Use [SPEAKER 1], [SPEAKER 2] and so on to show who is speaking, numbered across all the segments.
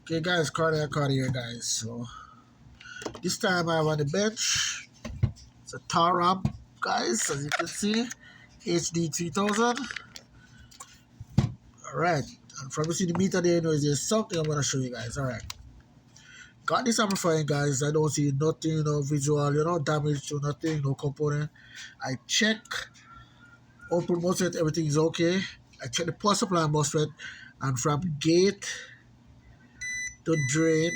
[SPEAKER 1] Okay guys, Carter here guys. So this time I have on the bench. It's a Taramp guys, as you can see. HD3000. Alright. And from you see the meter there, you know there's something I'm gonna show you guys. Alright. Got this amplifier guys. I don't see nothing, no visual, damage to nothing, no component. I check open MOSFET, everything is okay. I check the power supply MOSFET, and from gate to drain,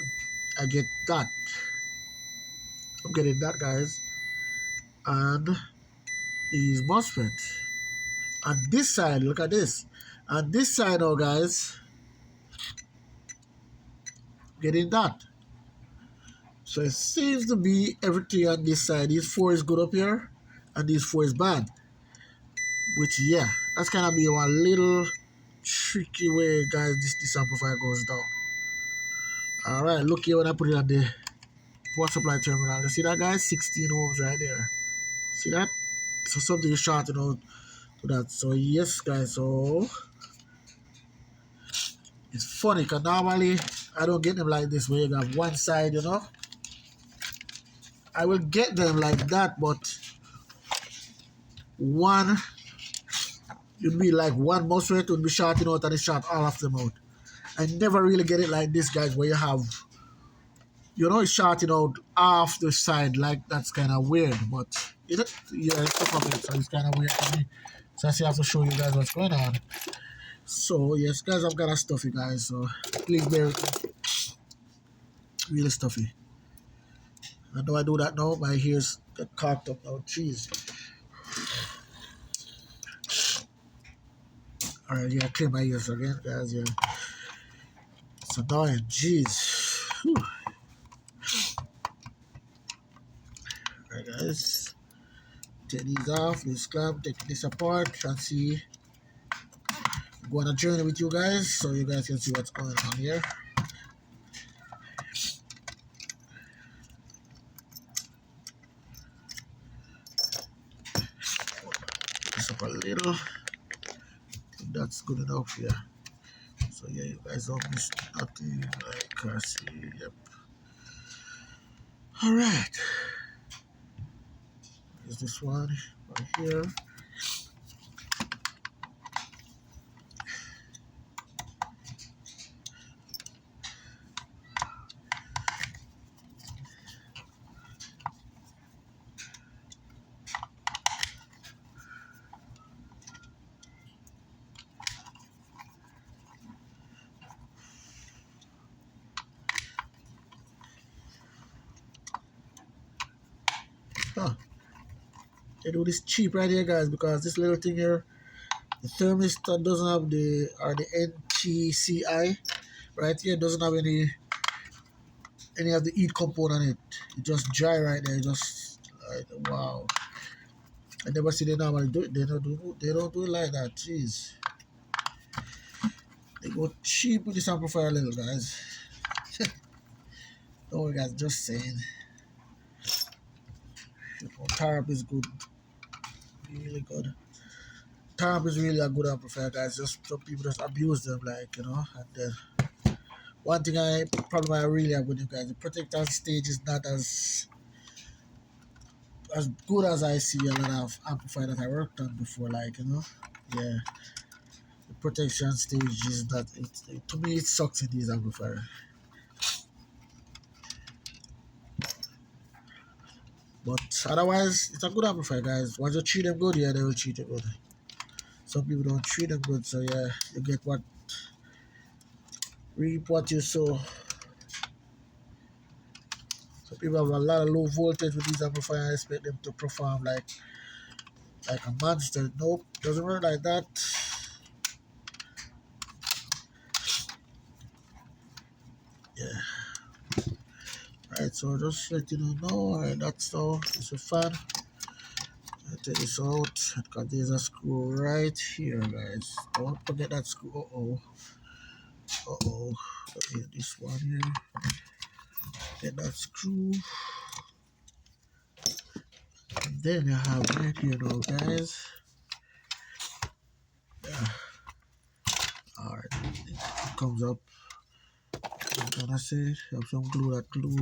[SPEAKER 1] I get that. I'm getting that guys. And these MOSFET. On this side, look at this. On this side now guys, getting that. So it seems to be everything on this side. These four is good up here, and these four is bad. Which yeah, that's kind of be one little tricky way guys this amplifier goes down. Alright, look here when I put it on the power supply terminal. You see that guys? 16 ohms right there. See that? So something is shorting out to that. So yes guys, so it's funny because normally I don't get them like this where you got one side, I will get them like that, but one you'd be like one MOSFET would be shorting out and it short all of them out. I never really get it like this guys where you have it's shorting out off the side, like that's kind of weird, but yeah, it's stuff of it, so it's kind of weird to me. So I still have to show you guys what's going on. So yes guys, I've got a stuffy guys, so please bear with me. Really stuffy. I know I do that now, my ears get cocked up now, jeez. Alright, yeah, clear my ears again guys, yeah. It's annoying, jeez. Whew. Alright guys, take these off, this clamp, take this apart and see. Go on a journey with you guys so you guys can see what's going on here. This up a little. I think that's good enough, yeah. So yeah, you guys don't miss nothing like I see. Yep. Alright. Here's this one right here. Huh. They do this cheap right here guys because this little thing here, the thermistor doesn't have the NTCI right here, doesn't have any of the heat component on it. It just dry right there, just like wow. I never see they normally do it. They don't do it like that. Jeez. They go cheap with this amplifier little guys. Don't worry guys, just saying. Taramp is good. Really good. Taramp is really a good amplifier guys. Just some people just abuse them like, and then one thing I really have with you guys, the protector stage is not as good as I see a lot of amplifier that I worked on before, like, yeah. The protection stage is not, to me it sucks in these amplifiers. But otherwise, it's a good amplifier, guys. Once you treat them good, yeah, they will treat you good. Some people don't treat them good, so yeah, you get reap what you sow. Some people have a lot of low voltage with these amplifiers. I expect them to perform like a monster. Nope, doesn't work like that. Yeah. Right, so just let you know. Alright, that's all. It's a fan. I take this out because there's a screw right here, guys. Don't forget that screw. Okay, this one here. Get that screw. And then you have right here now, guys. Yeah. Alright, it comes up. gonna say have some glue that glue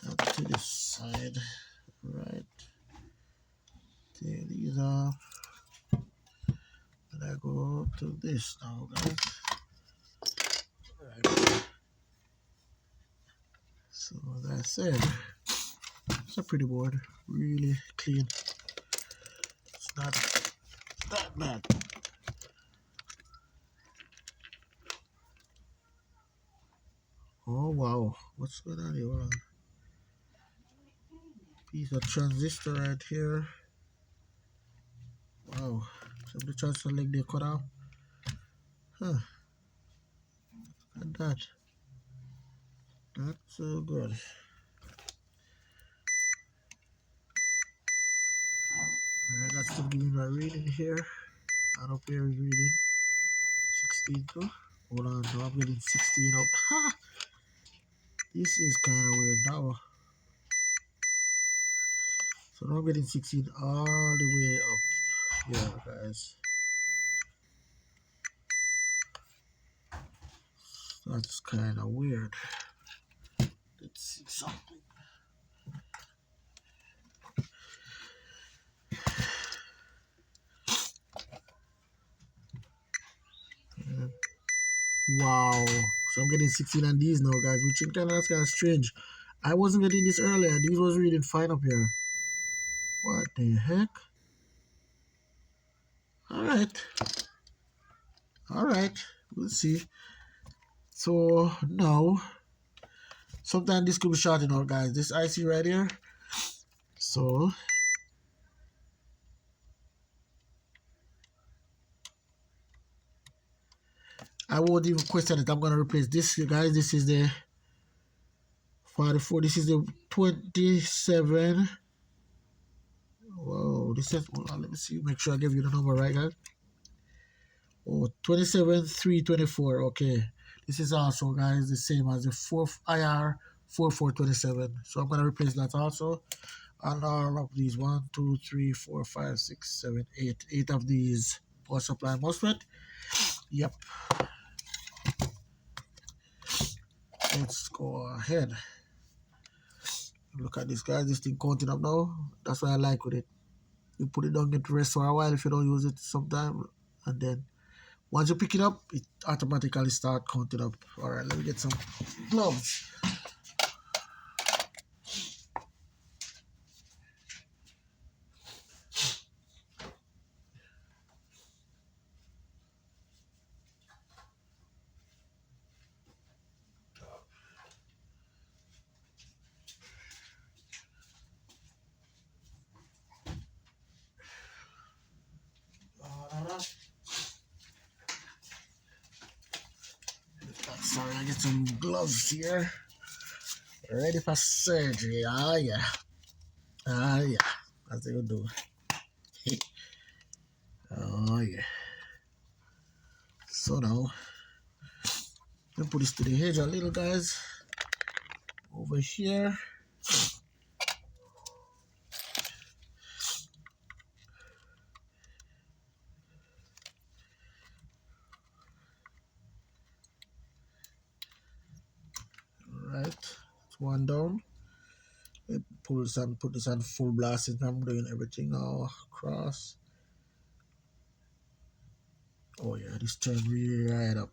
[SPEAKER 1] that to this side. Right. Take these off. And I go to this now, guys. Right. So that's it. It's a pretty board. Really clean. It's not that bad. Oh wow. What's going on here? Hold on. Piece of transistor right here. Wow. Some of the transistor like they cut out. Huh. And that. Not so good. Alright, that's still giving my reading here. And up here is reading 16 too. Hold on, now I'm getting 16 up. Ha! This is kind of weird now. So now I'm getting 16 all the way up here, guys. That's kind of weird. Let's see something. Wow. So I'm getting 16 on these now, guys, which that's kind of strange. I wasn't getting this earlier. These was reading fine up here. What the heck? Alright. Alright. We'll see. So now, sometimes this could be shorting out, guys. This IC right here. So I won't even question it. I'm gonna replace this, guys. This is the 44. This is the 27. Whoa, this is. Hold on, let me see. Make sure I give you the number right, guys. Oh, 27,324. Okay, this is also, guys, the same as the fourth IR 4427. So I'm gonna replace that also. And all of these 1, 2, 3, 4, 5, 6, 7, 8. 8 of these power supply MOSFET. Yep. Let's go ahead. Look at this, guys. This thing counting up now. That's what I like with it. You put it down, get to rest for a while if you don't use it sometime, and then once you pick it up, it automatically start counting up. All right, let me get some gloves. Sorry, I get some gloves here. Ready for surgery. Ah, yeah. Ah, yeah. As they will do. Oh, yeah. So now, let me put this to the edge a little, guys. Over here. Right. It's one down. Put this on full blast. I'm doing everything now across. Oh yeah, this turned really right up.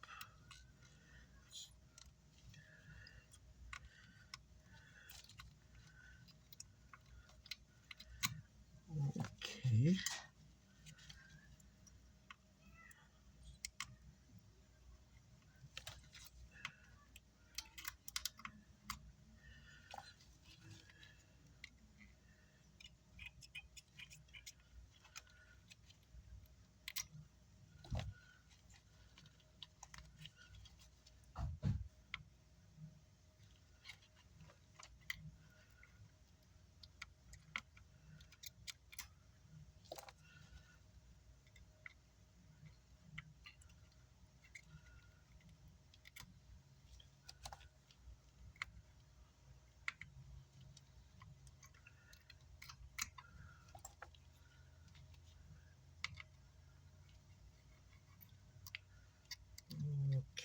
[SPEAKER 1] Okay.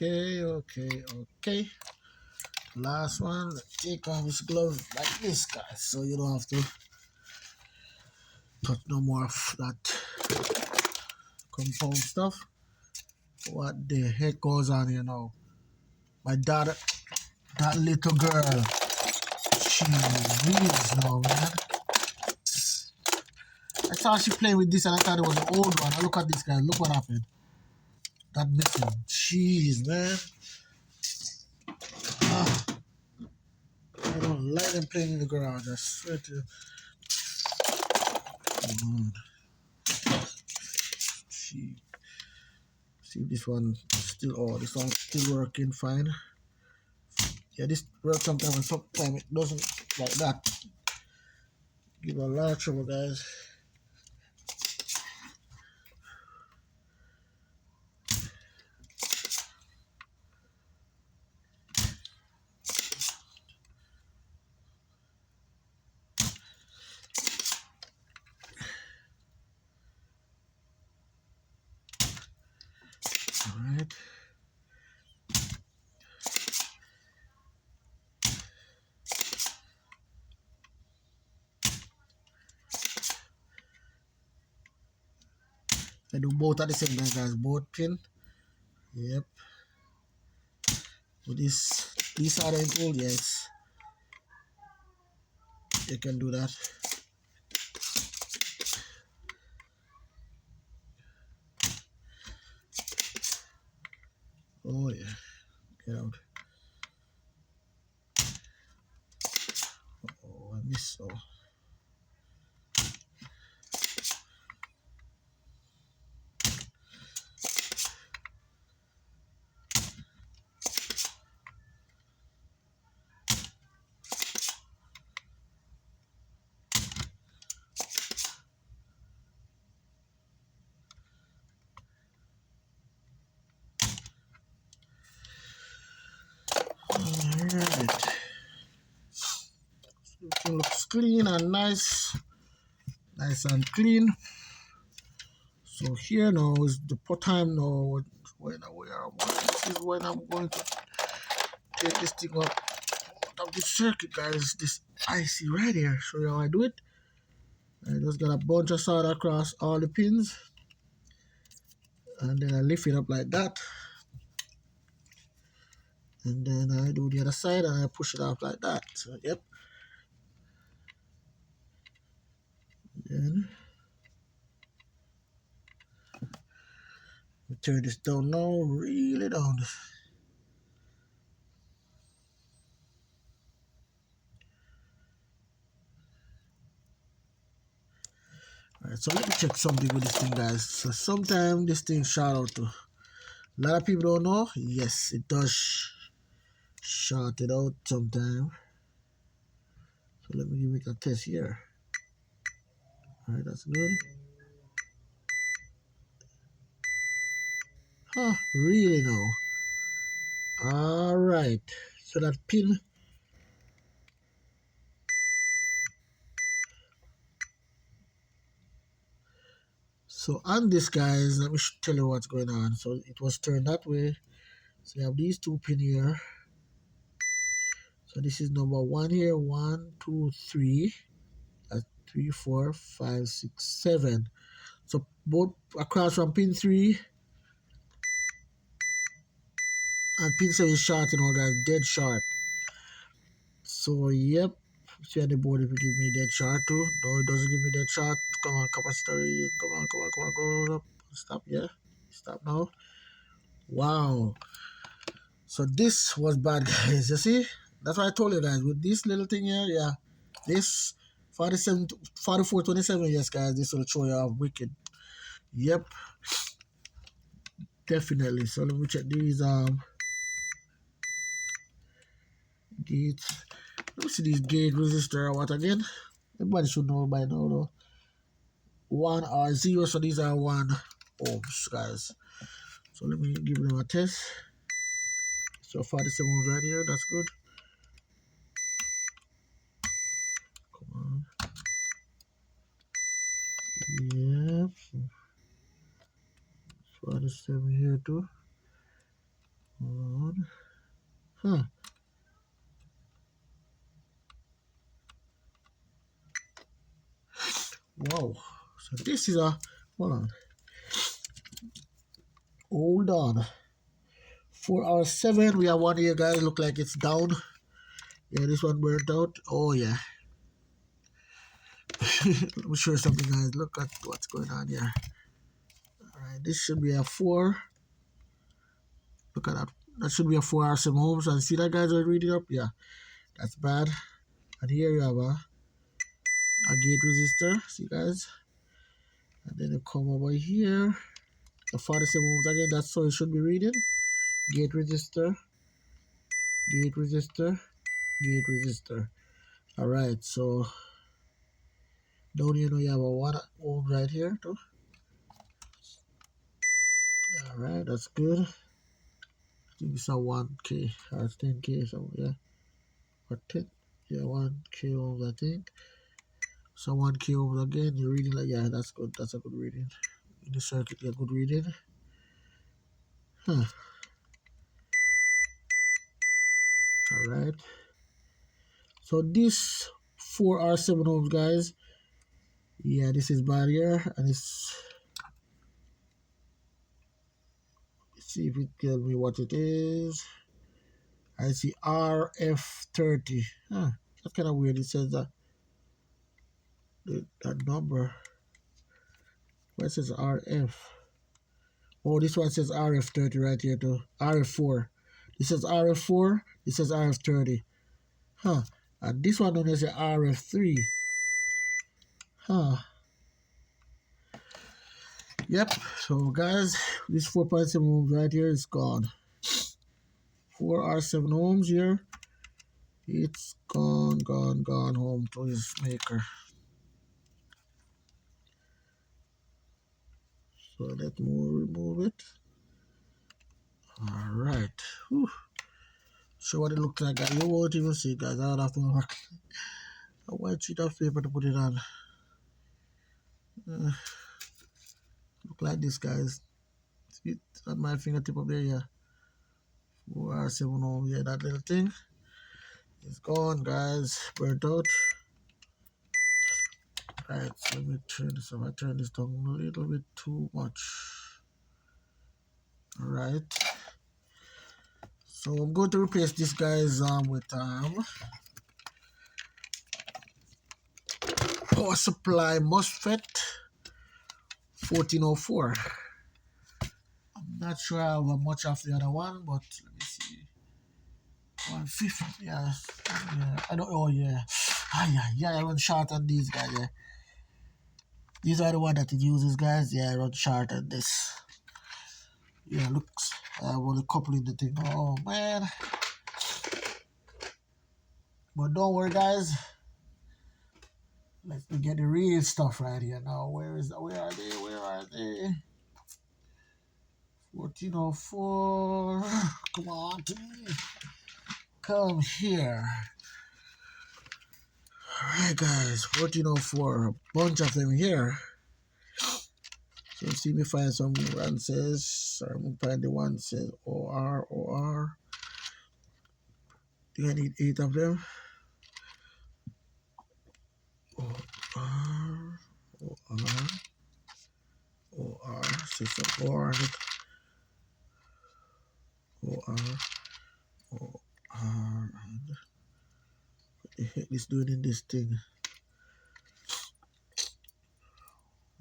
[SPEAKER 1] Okay. Last one. Take off this glove like this, guys, so you don't have to touch no more of that compound stuff. What the heck goes on here now? My daughter, that little girl, she reads now, man. I thought she played with this and I thought it was an old one. Look at this, guy. Look what happened. That missing. Jeez, man. Ah, I don't like them playing in the garage. I swear to you. See if this one still, oh, this one's still working fine. Yeah, this works sometimes and sometimes it doesn't, like that. Give a lot of trouble, guys. Alright. I do both at the same time, guys. Both pin. Yep. With this other tool, yes, you can do that. Oh yeah, get out. Oh, I missed. Oh. Alright. It looks clean and nice. Nice and clean. So here now is the time now when this is when I'm going to take this thing up out of the circuit, guys. This IC right here. Show you how I do it. I just got a bunch of solder across all the pins. And then I lift it up like that. And then I do the other side and I push it up like that. So yep. Then we turn this down now, really down. Alright, so let me check something with this thing, guys. So sometimes this thing short out too. A lot of people don't know. Yes, it does short it out sometimes. So let me give it a test here. Alright, that's good. Huh, really now. Alright. So that pin. So on this, guys, let me tell you what's going on. So it was turned that way. So you have these two pin here. So this is number one here. 1, 2, 3. That's 3, 4, 5, 6, 7. So both across from pin 3 and pin 7 is short, guys, dead short. So yep, see on the board if you give me dead short too. No, it doesn't give me dead short. Come on, capacitor reading. Come on, go up. Stop, yeah. Stop now. Wow. So this was bad, guys. You see? That's why I told you guys with this little thing here, yeah. This 47, 44, 27, yes, guys, this will show you how wicked. Yep, definitely. So let me check these gates. Let me see these gauge resistor. What again? Everybody should know by now though. 1 or 0, so these are 1 ohms, guys. So let me give them a test. So 47 ohms right here, that's good. Come on. Yep. 47 here too. Huh. Wow. So this is a, hold on. 4 hours 7. We have one here, guys. Look like it's down. Yeah, this one burnt out. Oh yeah. Let me show you something, guys. Look at what's going on here. All right, this should be a 4. Look at that. That should be a 4 hour 7 homes. And see that, guys? I read it up. Yeah, that's bad. And here you have a gate resistor. See, guys? And then you come over here. The 47 ohms again. That's how it should be reading. Gate resistor, gate resistor, gate resistor. All right, so down here now you have a 1 ohm right here too. All right, that's good. I think it's a 1K or 10K, so yeah, or 10, yeah, 1K ohms I think. So 1K ohms again. You're reading like, yeah, that's good. That's a good reading. In the circuit, yeah, good reading. Huh. All right. So this 4 hour 7 ohms, guys. Yeah, this is bad here, and it's, let's see if it tells me what it is. I see RF30. Huh, that's kind of weird. It says that number. Where it says RF. Oh, this one says RF30 right here too. RF4. This says RF4. This says RF30. Huh. And this one only says RF3. Huh. Yep. So guys, this 4.7 ohms right here is gone. 4 hour 7 ohms here. It's gone, gone, gone home to his maker. So let's remove it. All right. Whew. Show what it looks like, guys. You won't even see, guys. I'll have to work a white sheet of paper to put it on. Look like this, guys. See it at my fingertip up there, yeah. 4 hour 7 ohms, yeah, that little thing is gone, guys. Burnt out. Right, so let me turn this off. I turn this down a little bit too much. All right. So I'm going to replace this, guys, with power supply MOSFET 1404. I'm not sure I have much of the other one, but let me see. 150, yeah. I don't, oh yeah. Yeah, I run short on these guys, yeah. These are the one that it uses, guys. Yeah, I run short on this. Yeah, looks, I want to couple in the thing. Oh man. But don't worry, guys. Let's get the real stuff right here now. Where are they? Where are they? 1404. Come on to me. Come here. Alright, guys. 1404. A bunch of them here. So see me find some one says. Sorry, I'm gonna find the one says OR. Do I need 8 of them? OR. Say some OR on it. OR. And what the heck is doing in this thing?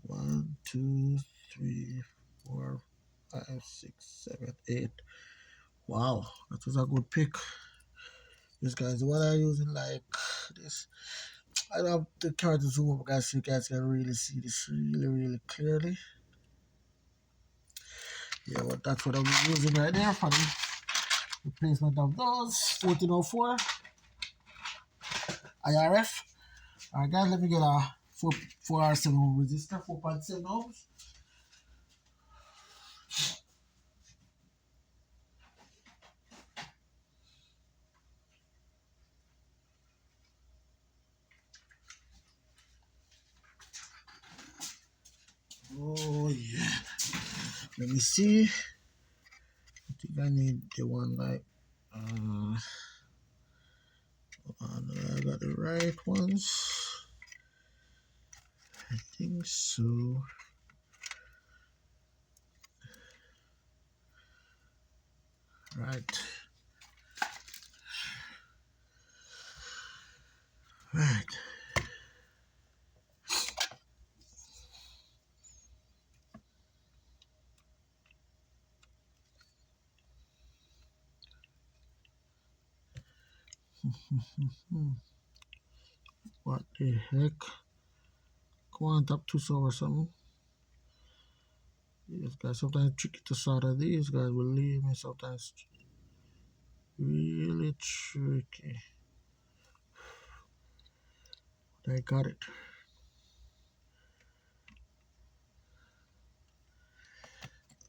[SPEAKER 1] 1, 2, 3, 4, 5, 6, 7, 8. Wow, that was a good pick. This guys, what I'm using like this. I don't have the camera to zoom up, guys, so you guys can really see this really clearly. Yeah, but that's what I'm using right there for the replacement of those 1404 IRF. Alright, guys, let me get a 4 hour 7 ohm resistor, 4.7 ohms. Oh yeah. Let me see. I think I need the one like Uh, I got the right ones. I think so. Right. Right. What the heck? Come on, top two saw or something. These guys sometimes tricky to solder. These guys will leave me sometimes. Really tricky. I got it.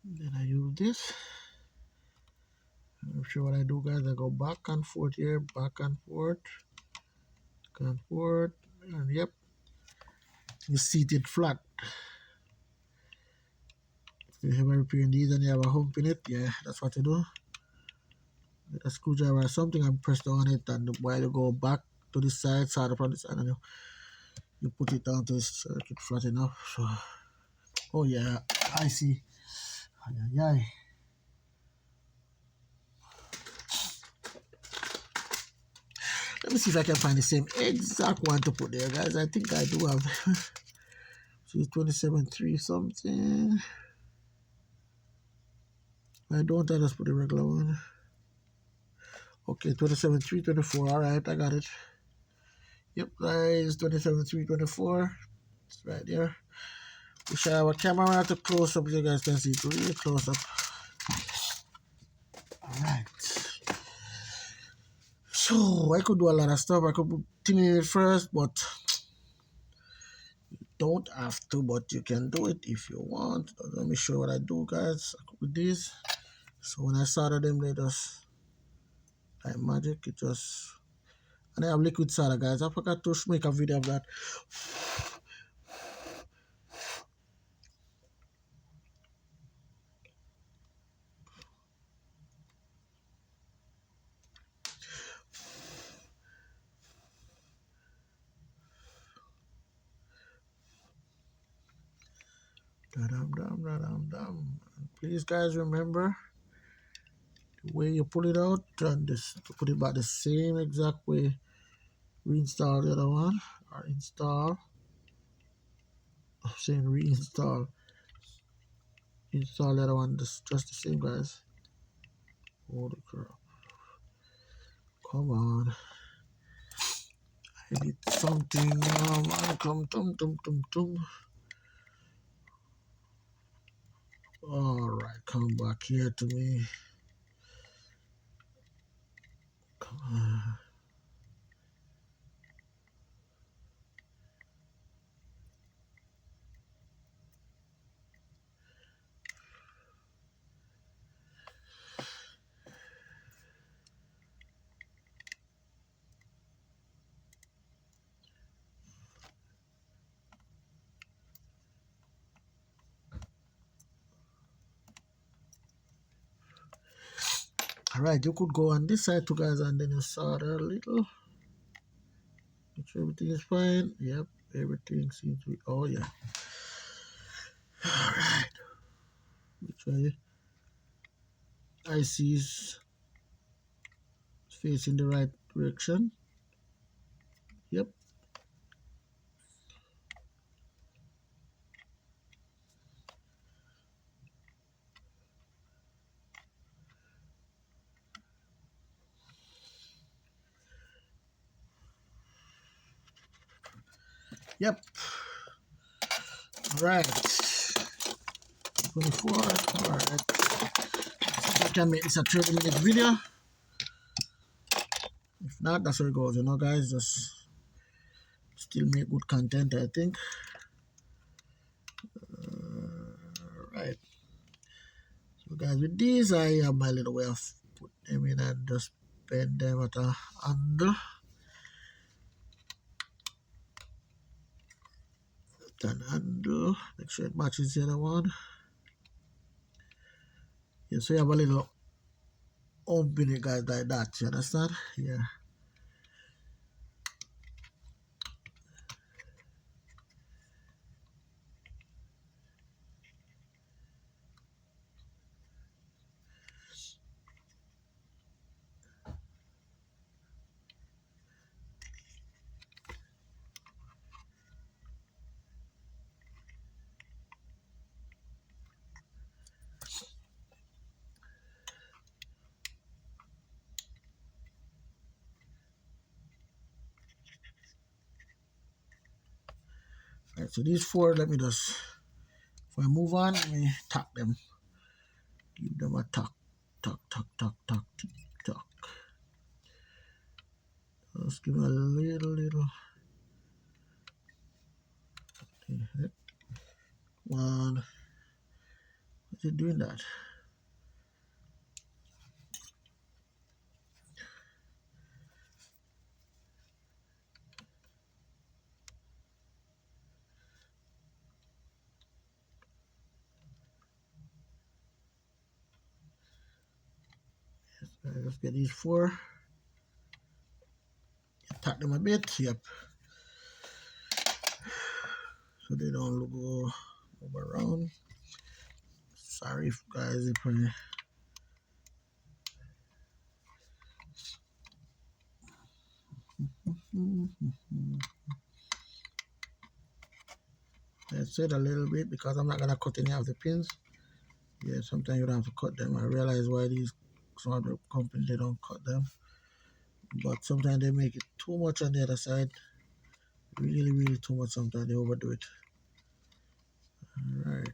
[SPEAKER 1] Then I use this. I'm sure what I do, guys. I go back and forth here, back and forth, and yep, you seat it flat. If you have a repair these and you have a hump in it, yeah, that's what you do. Get a screwdriver or something and press down on it, and while you go back to the side, solder from the side, and you put it down to the circuit flat enough. So, oh yeah, I see. Ay, ay, ay. Let me see if I can find the same exact one to put there, guys. I think I do have. See, 27.3 something. I don't. I just put the regular one. Okay, 27.324. All right, I got it. Yep, guys, 27.324. It's right there. We should have a camera to close up. You guys can see it really close up. All right. So I could do a lot of stuff. I could put thing in it first, but don't have to. But you can do it if you want. Let me show you what I do, guys. With this. So when I solder them, they just like magic. It just and I have liquid solder, guys. I forgot to make a video of that. Please, guys, remember the way you pull it out and this to put it back the same exact way. Reinstall the other one or install. I'm saying reinstall. Install the other one. Just the same, guys. Holy crap! Come on. I need something. Man, come tum tum tum tum. All right, come back here to me. Come on. All right, you could go on this side too, guys, and then you solder a little. Make sure everything is fine. Yep, everything seems to be. Oh yeah. All right. Make sure IC is facing the right direction. Yep. Yep. All right. 24. All right. I can make this a 30-minute video. If not, that's where it goes. You know, guys, just still make good content, I think. Right. So, guys, with these, I have my little way of putting them in and just bend them at a angle. An angle. Make sure it matches the other one. Yeah, so you have a little open it, guys, like that. You understand? Yeah. All right, so these four, let me just, if I move on, let me tap them. Give them a tuck, tuck, tuck, tuck, tuck, tick, tuck. Let's give it a little. One. What's it doing that? Let's get these four. Tap them a bit. Yep. So they don't go move around. Sorry, guys, if I. That's it a little bit because I'm not gonna cut any of the pins. Yeah, sometimes you don't have to cut them. I realize why these some other companies they don't cut them, but sometimes they make it too much on the other side. Really too much. Sometimes they overdo it. All right.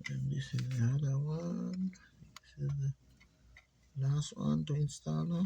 [SPEAKER 1] And this is the other one. This is the last one to install now.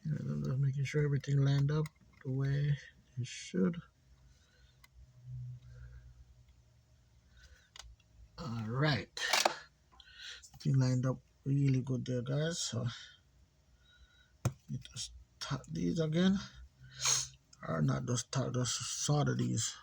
[SPEAKER 1] Yeah, I'm just making sure everything lined up the way it should. All right. Everything lined up really good there, guys. So need to start these again. Or not just start, just solder these.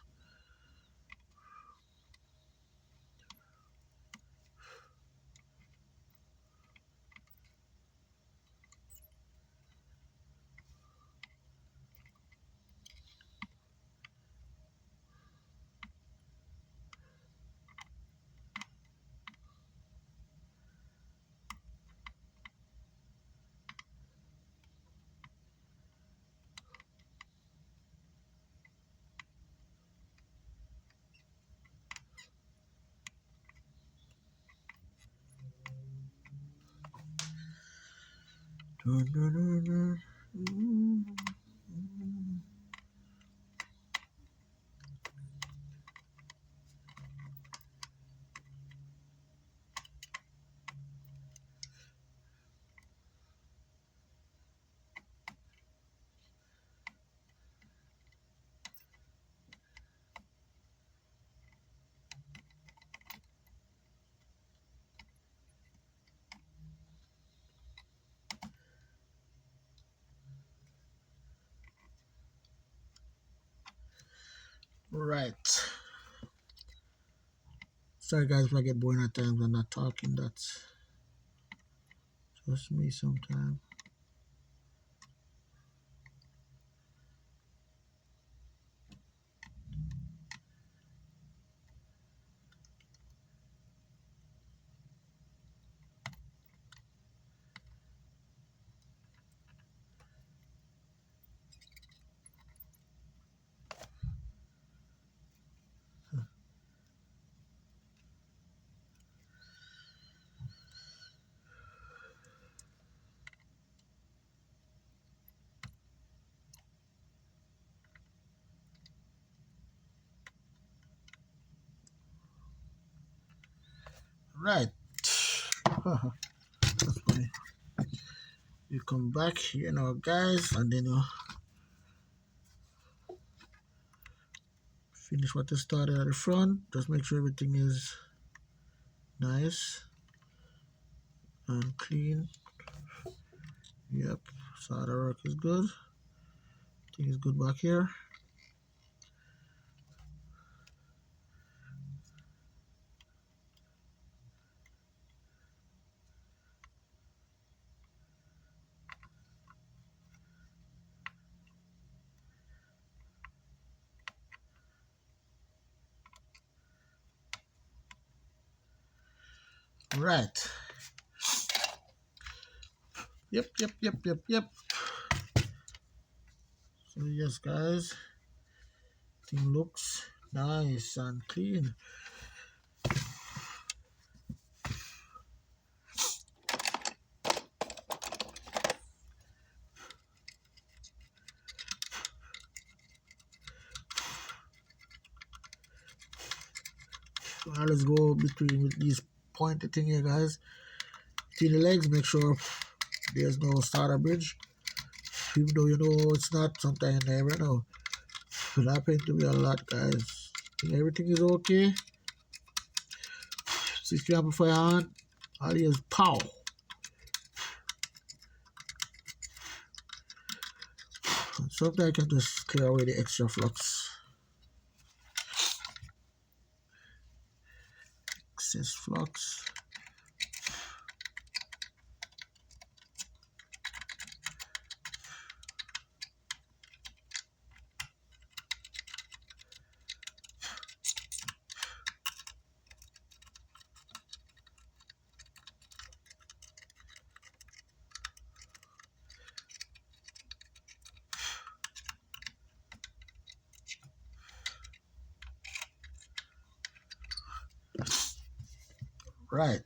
[SPEAKER 1] Right. Sorry guys if I get boring at times. I'm not talking. That's just me sometimes. Right. That's funny. You come back here now, guys, and then you finish what you started at the front. Just make sure everything is nice and clean. Yep, solder work is good. Thing is good back here. Right. Yep. So yes, guys, thing looks nice and clean. So now let's go between with these pointed thing here, guys. Between the legs, make sure there's no starter bridge. Even though you know it's not, sometimes you never know. It happen to be a lot, guys. Everything is okay. 60 amplifier on. All is pow. Sometimes I can just clear away the extra flux. Excess flux. Right.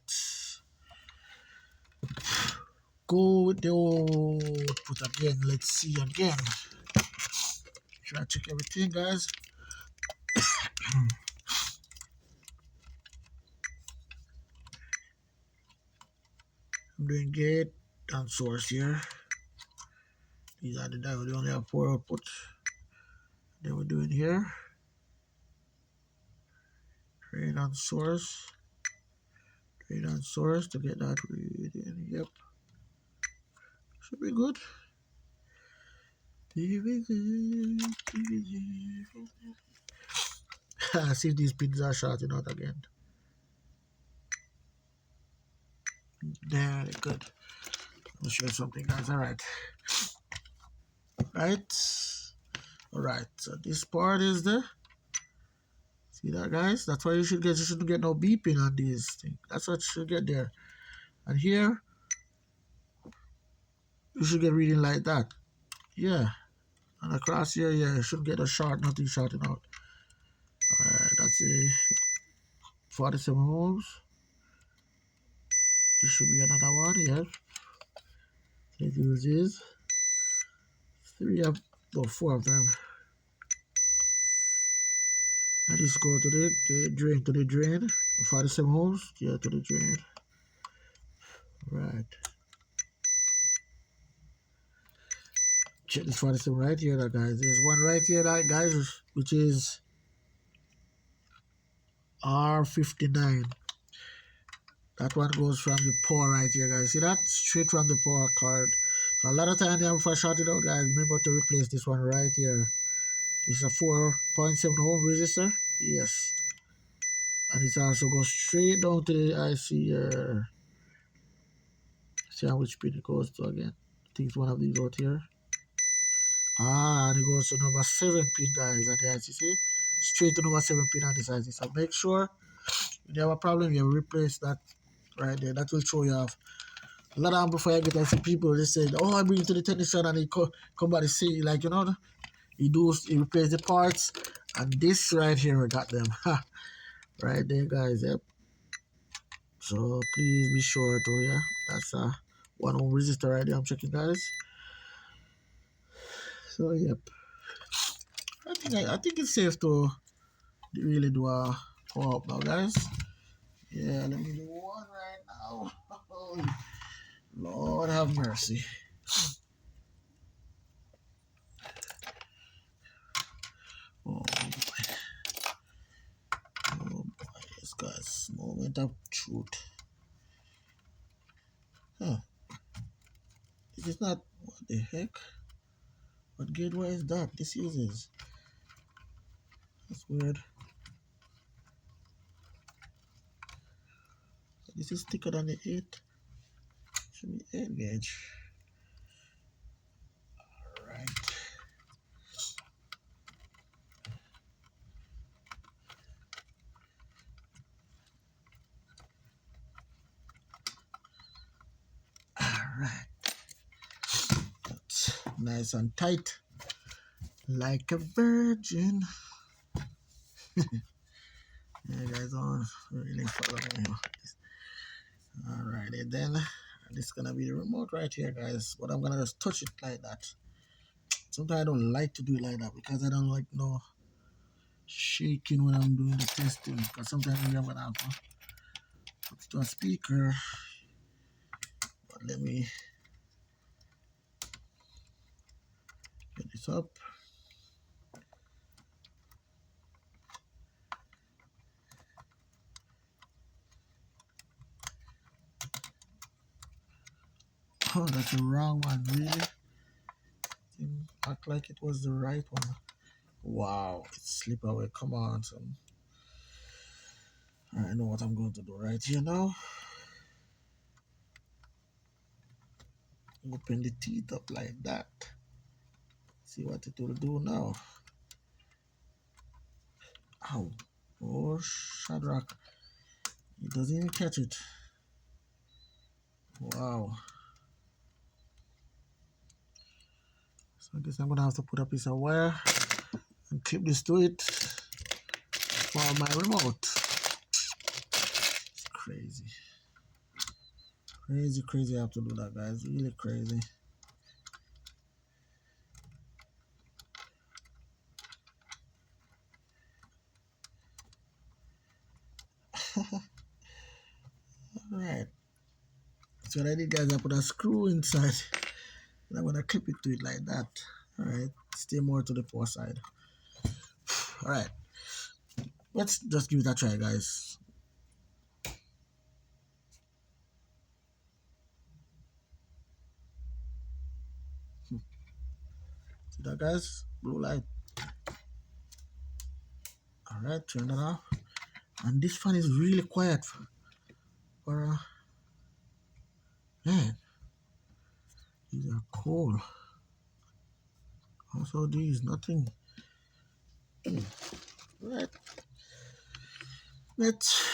[SPEAKER 1] Go with the old put again. Let's see again. Try to check everything, guys. I'm doing gate and source here. These are the diode. We only have 4 outputs. Then we're doing here. Drain and source. Drain and source to get that reading. Yep. Should be good. See if these pins are shorting out again. There, good. I'll show you something, guys. Alright. Alright, so this part is the, see that, guys? That's why you shouldn't get no beeping on these things. That's what you should get there. And here, you should get reading like that. Yeah. And across here, yeah, you shouldn't get a short, nothing shorting out. Alright, that's a 47 ohms. This should be another one, yeah. Let's use this. 4 of them. And just go to the drain, 47 ohms, yeah, to the drain. Right. Check this 47 right here, guys. There's one right here, guys, which is R59. That one goes from the power right here, guys. See that? Straight from the power card. So a lot of time, if I short it out, guys, remember to replace this one right here. This is a 4.7 ohm resistor. Yes. And it also goes straight down to the IC here. See how which pin it goes to again. I think it's one of these out here. And it goes to number 7 pin, guys, at the IC. See? Straight to number 7 pin on this IC. So make sure if you have a problem, you replace that right there. That will show you off. A lot of time before I get, I see people, they say, oh, I bring it to the technician and he come by to see, like, you know, he replace the parts. And this right here, we got them. Right there, guys. Yep. So please be sure to, yeah, that's a 1 ohm resistor right there. I'm checking, guys. So yep, I think it's safe to really do a co-op now, guys. Yeah, let me do one right now. Lord have mercy. Oh boy. Oh boy. This guy's moment of truth. Huh. This is not. What the heck? What gateway is that? This uses. That's weird. This is thicker than the 8. Should be 8 gauge. Alright. Alright. That's nice and tight. Like a virgin. Yeah, guys, don't really follow me. Alrighty then. This is gonna be the remote right here, guys. But I'm gonna just touch it like that. Sometimes I don't like to do it like that because I don't like no shaking when I'm doing the testing. Because sometimes maybe I'm gonna have to put it to a speaker. But let me get this up. Oh, that's the wrong one, really? Didn't act like it was the right one. Wow, it slipped away. Come on, son. I know what I'm going to do right here now. Open the teeth up like that. See what it will do now. Ow. Oh, Shadrach. It doesn't even catch it. Wow. So I guess I'm going to have to put a piece of wire and clip this to it for my remote. It's crazy. Crazy, crazy I have to do that, guys. Really crazy. Alright. So what I did, guys, I put a screw inside. And I'm going to clip it to it like that. Alright. Stay more to the far side. Alright. Let's just give it a try, guys. See that, guys? Blue light. Alright, turn it off. And this fan is really quiet for man, these are cool. Also, these nothing. Right. Let's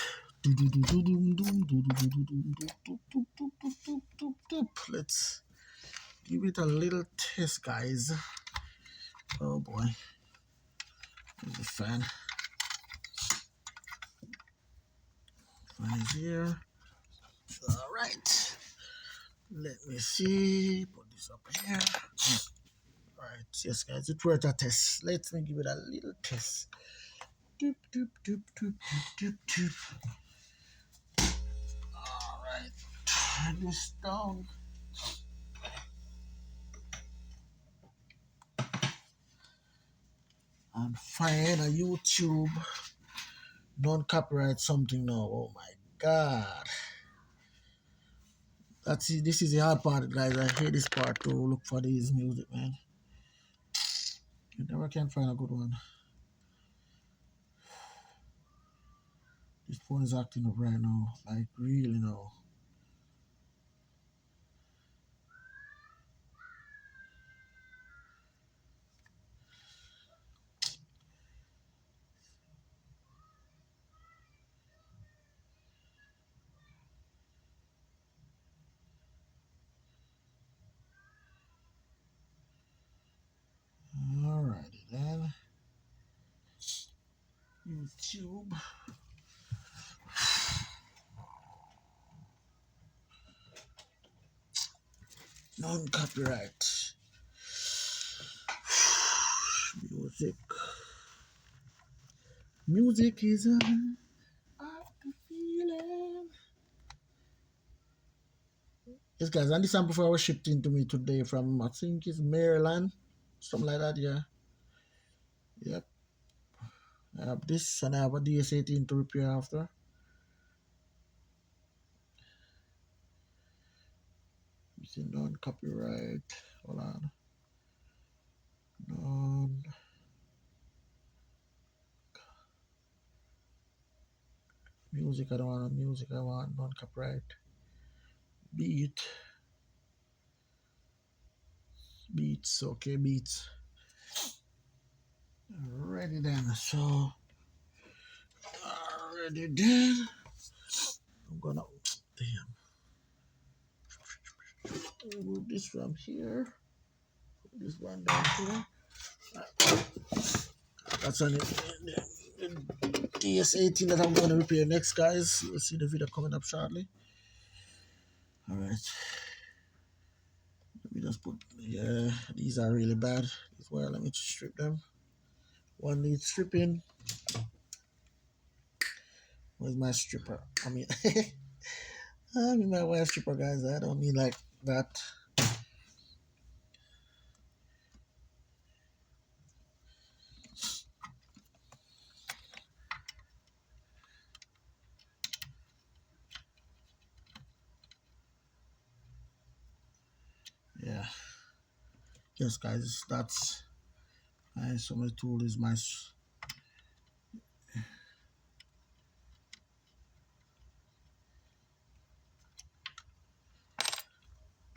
[SPEAKER 1] let's give it a little test, guys. Oh boy. There's the fan. Fan is here. Alright. Let me see. Put this up here. Alright, yes guys, it worth a test. Let me give it a little test. Doop, doop, doop, doop, doop, doop, doop. Alright, turn this down. And find a YouTube non-copyright something now. Oh my god. That's it. This is the hard part, guys. I hate this part to look for these music, man. You never can find a good one. This phone is acting up right now. Like really now. Alrighty then. YouTube. Non-copyright. Music. Music is a I can feel Yes, guys, and this amplifier was shipped into me today from, I think it's Maryland, something like that, yeah. Yep. I have this, and I have a DS18 to repair after. It's a non-copyright. Hold on. Non music. I don't want music. I want non-copyright. Beat. Beats. Okay, beats. Ready then. So, ready then. I'm gonna. Damn. Move this from here. Put this one down here. That's on the DS18 that I'm going to repair next, guys. You'll see the video coming up shortly. All right. Let me just put, yeah, these are really bad as well. Let me just strip them. One needs stripping. Where's my stripper? I mean, I mean my wife's stripper, guys. I don't mean like that. Yeah. Yes, guys, that's my summer tool is my.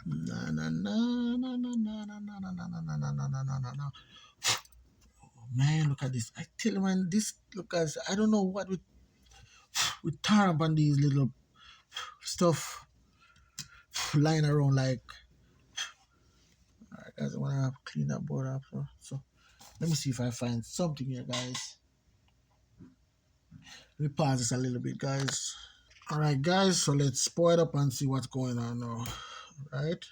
[SPEAKER 1] Na na na na na na na na na na na na na na na na na. Man, look at this. I tell you, man, this look guys. I don't know what with Taramp and these little stuff lying around like. Alright, guys, I wanna clean that board up. So let me see if I find something here, guys. Let me pause this a little bit, guys. Alright, guys, so let's pour it up and see what's going on now. Right?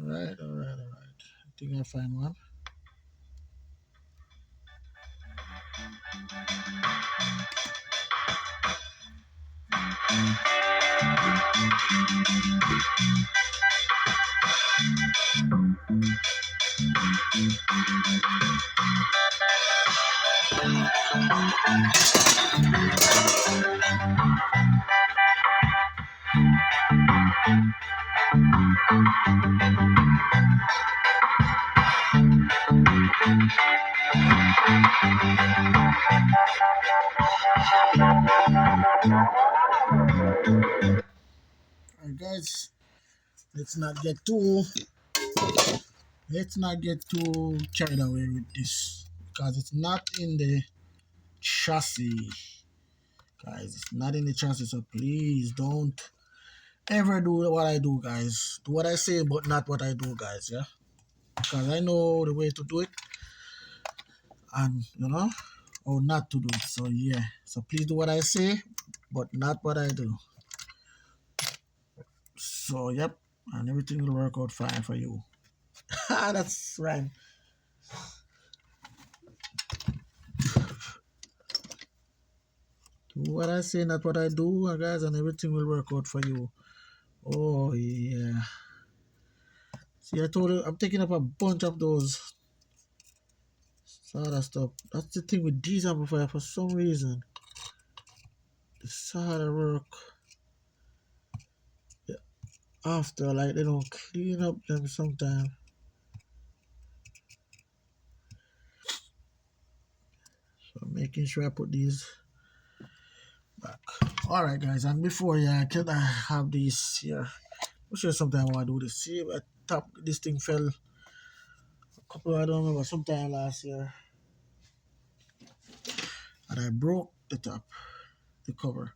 [SPEAKER 1] Alright. I think I find one. Alright, guys, let's not get too carried away with this because it's not in the chassis, guys. It's not in the chassis, so please don't ever do what I do, guys. Do what I say, but not what I do, guys. Yeah, because I know the way to do it, and or not to do it. So yeah, so please do what I say, but not what I do. So yep, and everything will work out fine for you. That's right. Do what I say, not what I do, guys, and everything will work out for you. Oh yeah. See, I told you I'm taking up a bunch of those SATA stuff. That's the thing with these amplifier for some reason. The SATA work after, like they don't clean up them sometimes. So making sure I put these back. Alright guys, and before can I have these here? I'm sure sometime I want to do this. See, I top this thing fell a couple, I don't remember, sometime last year. And I broke the top, the cover.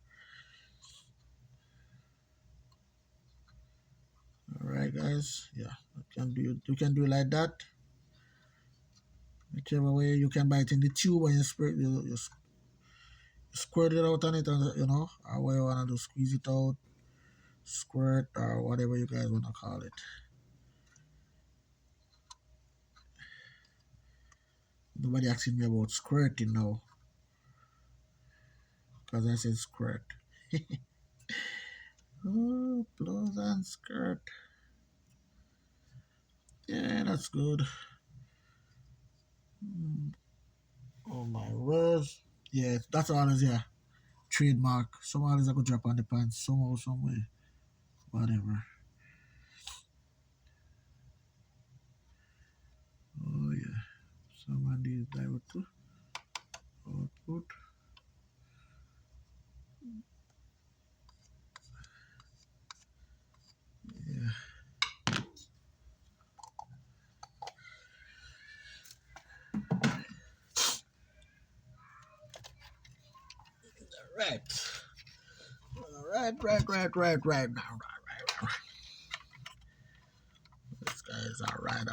[SPEAKER 1] Alright guys, yeah, you can do it like that. Whichever way you can buy it in the tube and you squirt it out on it, and or what you wanna do, squeeze it out, squirt, or whatever you guys wanna call it. Nobody asking me about squirting now, because I said squirt. Oh, blouse and skirt. Yeah, that's good. Oh my words. Yeah, that's always yeah. Trademark. Some always I could drop on the pants somehow, some way. Whatever. Oh yeah. Some of these dive too. Output. Yeah. Right. Right. This guy is alright.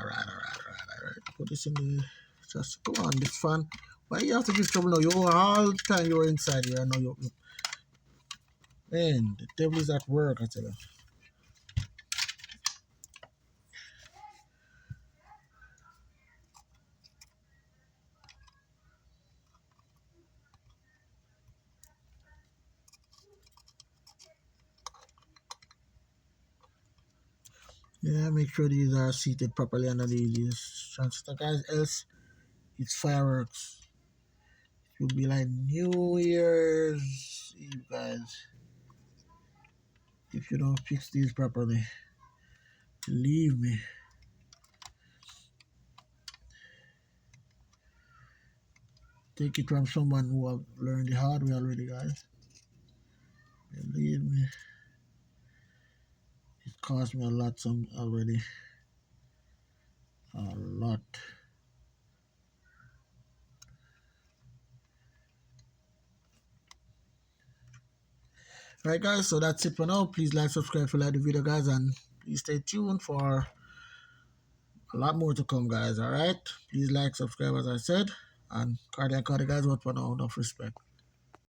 [SPEAKER 1] Put this in the just come on, this fun. Why you have to give trouble now? You all the time you're inside here. I know you man, the devil is at work, I tell you. Yeah, make sure these are seated properly under these transistor guys, else it's fireworks. It will be like New Year's Eve guys. If you don't fix these properly. Believe me. Take it from someone who have learned the hard way already, guys. Believe me. It cost me a lot some already. A lot. Alright guys, so that's it for now. Please like, subscribe if you like the video guys, and please stay tuned for a lot more to come guys. Alright. Please like, subscribe as I said. And Cardi guys, what for now, enough respect.